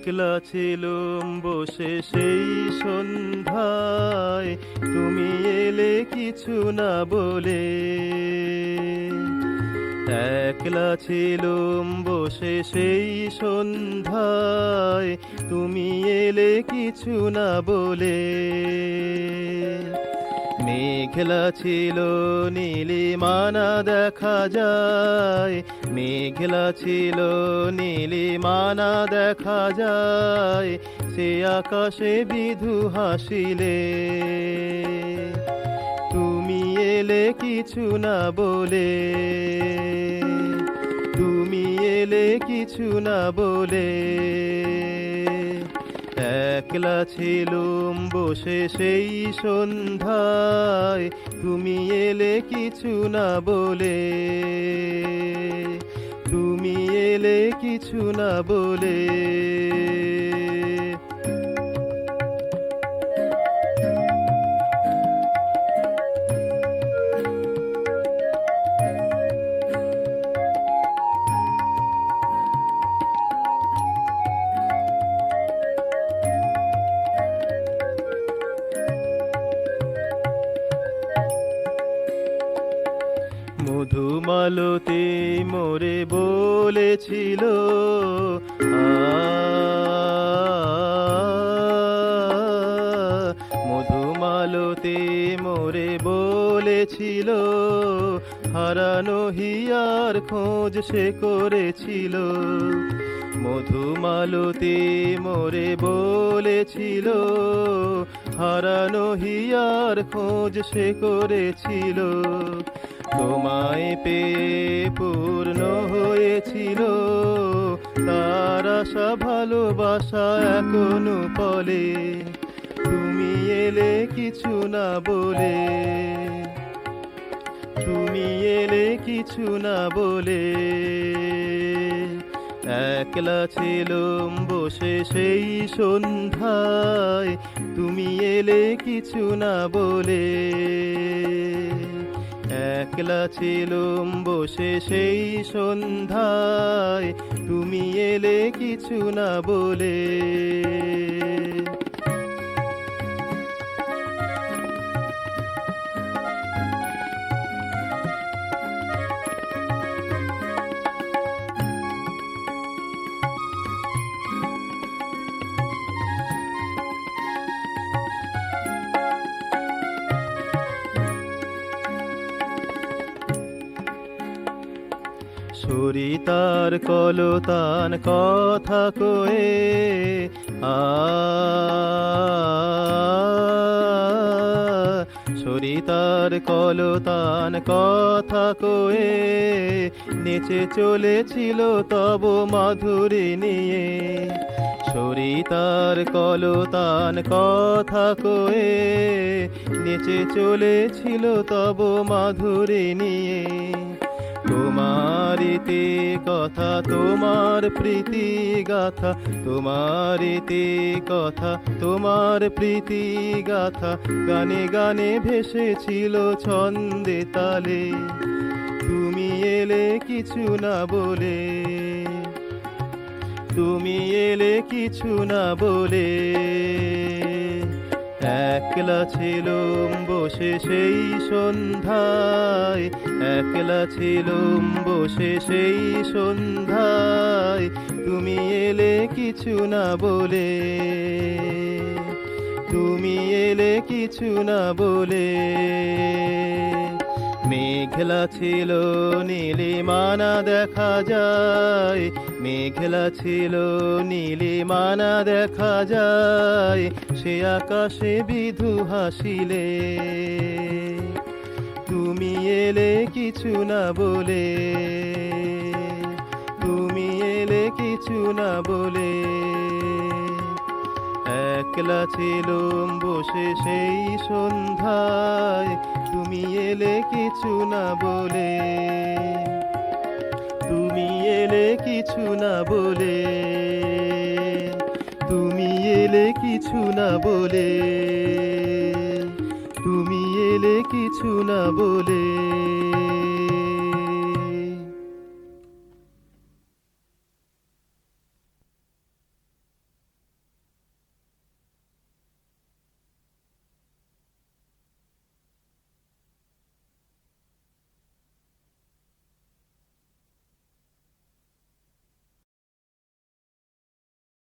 একলা ছিলুম বসে সেই সন্ধ্যায়, তুমি এলে কিছু না বলে। একলা ছিলুম বসে সেই সন্ধ্যায়, তুমি এলে কিছু না বলে। মেঘলা ছিল নীলিমানা দেখা যায়, মেঘলা ছিল নীলিমানা দেখা যায়, সে আকাশে বিধু হাসিলে। তুমি এলে কিছু না বলে, তুমি এলে কিছু না বলে। একলা ছিলুম বসে সেই সন্ধ্যায়, তুমি এলে কিছু না বলে, তুমি এলে কিছু না বলে। মধুমালতি মোরে বলেছিল, মধুমালতি মোরে বলেছিল, হারানো হিয়ার খোঁজ সে করেছিল। মধুমালতি মোরে বলেছিল, হারানো হিয়ার খোঁজ সে করেছিল। তোমায় পেয়ে পূর্ণ হয়েছিল তার আশা, ভালোবাসা এখনো পলে। তুমি এলে কিছু না বলে, তুমি এলে কিছু না বলে। একলা ছিলুম বসে সেই সন্ধ্যায়, তুমি এলে কিছু না বলে। একলা ছিলুম বসে সেই সন্ধ্যায়, তুমি এলে কিছু না বলে। সরিতার কলতান কথা কয়ে, সরিতার কলতান কথা কয়ে, নেচে চলেছিল তব মাধুরী নিয়ে। সরিতার কলতান কথা কয়ে, নেচে চলেছিল তব মাধুরী নিয়ে। তোমারিতে কথা তোমার প্রীতি গাথা, তোমারিতে কথা তোমার প্রীতি গাথা, গানে গানে ভেসেছিল ছন্দে তালে। তুমি এলে কিছু না বলে, তুমি এলে কিছু না বলে। একলা ছিলুম বসে সেই সন্ধ্যায়, একলা ছিলুম বসে সেই সন্ধ্যায়, তুমি এলে কিছু না বলে, তুমি এলে কিছু না বলে। মেঘলা ছিল নীলিমানা দেখা যায়, মেঘলা ছিল নীলিমানা দেখা যায়, সে আকাশে বিধু হাসিলে। তুমি এলে কিছু না বলে, তুমি এলে কিছু না বলে। একলা ছিলুম বসে সেই সন্ধ্যায়, তুমি এলে কিছু না বলে, তুমি এলে কিছু না বলে, তুমি এলে কিছু না বলে, তুমি এলে কিছু না বলে।